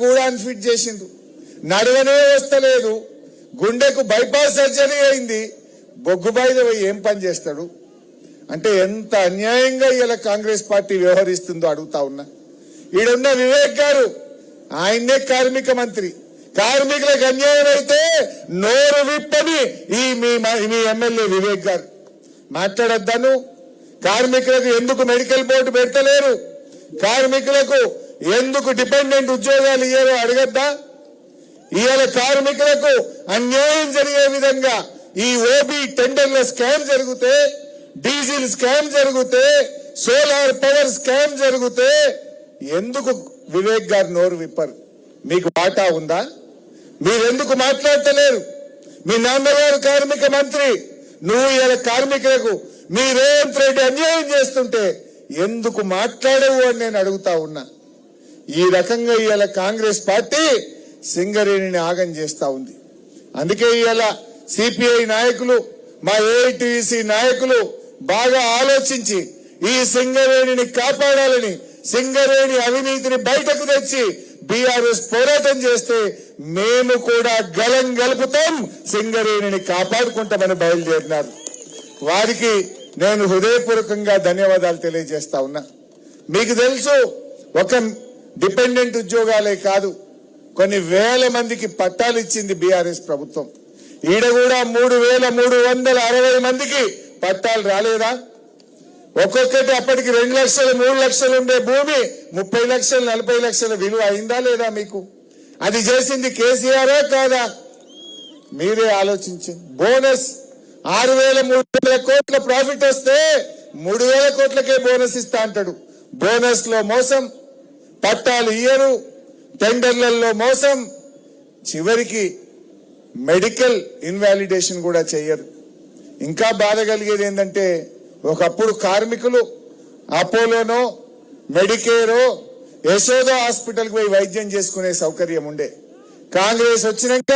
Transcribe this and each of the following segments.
కూడా అన్ఫిట్ చేసిండు, నడవనే వస్తలేదు, గుండెకు బైపాస్ సర్జరీ అయింది, బొగ్గుబాయిలో ఏం పని చేస్తాడు అంటే ఎంత అన్యాయంగా ఇలా కాంగ్రెస్ పార్టీ వ్యవహరిస్తుందో అడుగుతా ఉన్నా. ఈడున్న వివేక్ గారు ఆయన్నే కార్మిక మంత్రి, కార్మికులకు అన్యాయం అయితే నోరు విప్పని మీ ఎమ్మెల్యే వివేక్ గారు మాట్లాడొద్దాను. కార్మికులకు ఎందుకు మెడికల్ బోర్డు పెడతలేరు, కార్మికులకు ఎందుకు డిపెండెంట్ ఉద్యోగాలు ఇయ్యారో అడగద్దా? ఇవాళ కార్మికులకు అన్యాయం జరిగే విధంగా ఈ ఓబీ టెండర్ల స్కామ్ జరిగితే, డీజిల్ స్కామ్ జరిగితే, సోలార్ పవర్ స్కామ్ జరిగితే ఎందుకు వివేక్ గారు నోరు విప్పరు? మీకు వాటా ఉందా? మీరెందుకు మాట్లాడతలేరు? మీ నాన్నగారు కార్మిక మంత్రి, నువ్వు ఇలా కార్మికులకు మీ రేవంత్ రెడ్డి అన్యాయం చేస్తుంటే ఎందుకు మాట్లాడవు అని నేను అడుగుతా ఉన్నా. ఈ రకంగా ఇవాళ కాంగ్రెస్ పార్టీ సింగరేణిని ఆగం చేస్తా ఉంది. అందుకే ఇవాళ సిపిఐ నాయకులు, మా ఏఐటిసి నాయకులు బాగా ఆలోచించి ఈ సింగరేణిని కాపాడాలని, సింగరేణి అవినీతిని బయటకు తెచ్చి బీఆర్ఎస్ పోరాటం చేస్తే మేము కూడా గలం గలుపుతాం, సింగరేణిని కాపాడుకుంటామని బయలుదేరినారు. వారికి నేను హృదయపూర్వకంగా ధన్యవాదాలు తెలియజేస్తా ఉన్నా. మీకు తెలుసు, ఒక డిపెండెంట్ ఉద్యోగాలే కాదు, కొన్ని వేల మందికి పట్టాలు ఇచ్చింది బీఆర్ఎస్ ప్రభుత్వం. ఈడ కూడా 3,360 మందికి పట్టాలు రాలేదా? ఒక్కొక్కటి అప్పటికి 2 లక్షలు 3 లక్షలు ఉండే భూమి 30 లక్షలు 40 లక్షల విలువ అయిందా లేదా మీకు? అది చేసింది కేసీఆరే కాదా? మీరే ఆలోచించండి. బోనస్ 6,300 కోట్ల ప్రాఫిట్ వస్తే 3,000 కోట్లకే బోనస్ ఇస్తా అంటాడు. బోనస్ లో మోసం, పట్టాలు ఇయ్యరు, టెండర్లలో మోసం, చివరికి మెడికల్ ఇన్వాలిడేషన్ కూడా చెయ్యరు. ఇంకా బాధ కలిగేది ఏంటంటే, ఒకప్పుడు కార్మికులు అపోలోనో, మెడికేరో, యశోద హాస్పిటల్కి పోయి వైద్యం చేసుకునే సౌకర్యం ఉండే. కాంగ్రెస్ వచ్చినాక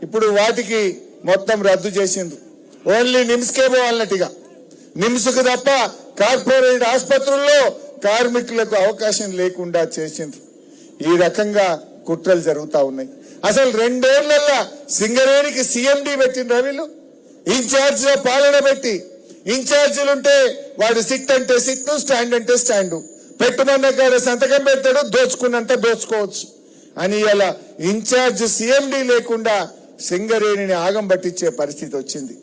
ఇప్పుడు వాటికి మొత్తం రద్దు చేసిండ్రు. ఓన్లీ నిమ్స్కే పోవాలన్నట్టుగా, నిమ్స్కు తప్ప కార్పొరేట్ ఆసుపత్రుల్లో కార్మికులకు అవకాశం లేకుండా చేసిండ్రు. ఈ రకంగా కుట్రలు జరుగుతా ఉన్నాయి. అసలు 2 ఏళ్లలో సింగరేణికి సిఎండి పెట్టిండ్రు. వీళ్ళు ఇన్ఛార్జ్ లో పాలన పెట్టి, ఇన్ఛార్జీలుంటే వాడు సిట్ అంటే సిట్, స్టాండ్ అంటే స్టాండ్, పెట్టుమన్న కాడ సంతకం పెడతాడు, దోచుకున్నంత దోచుకోవచ్చు అని ఇలా ఇన్ఛార్జ్ సిఎండి లేకుండా సింగరేణిని ఆగం పట్టించే పరిస్థితి వచ్చింది.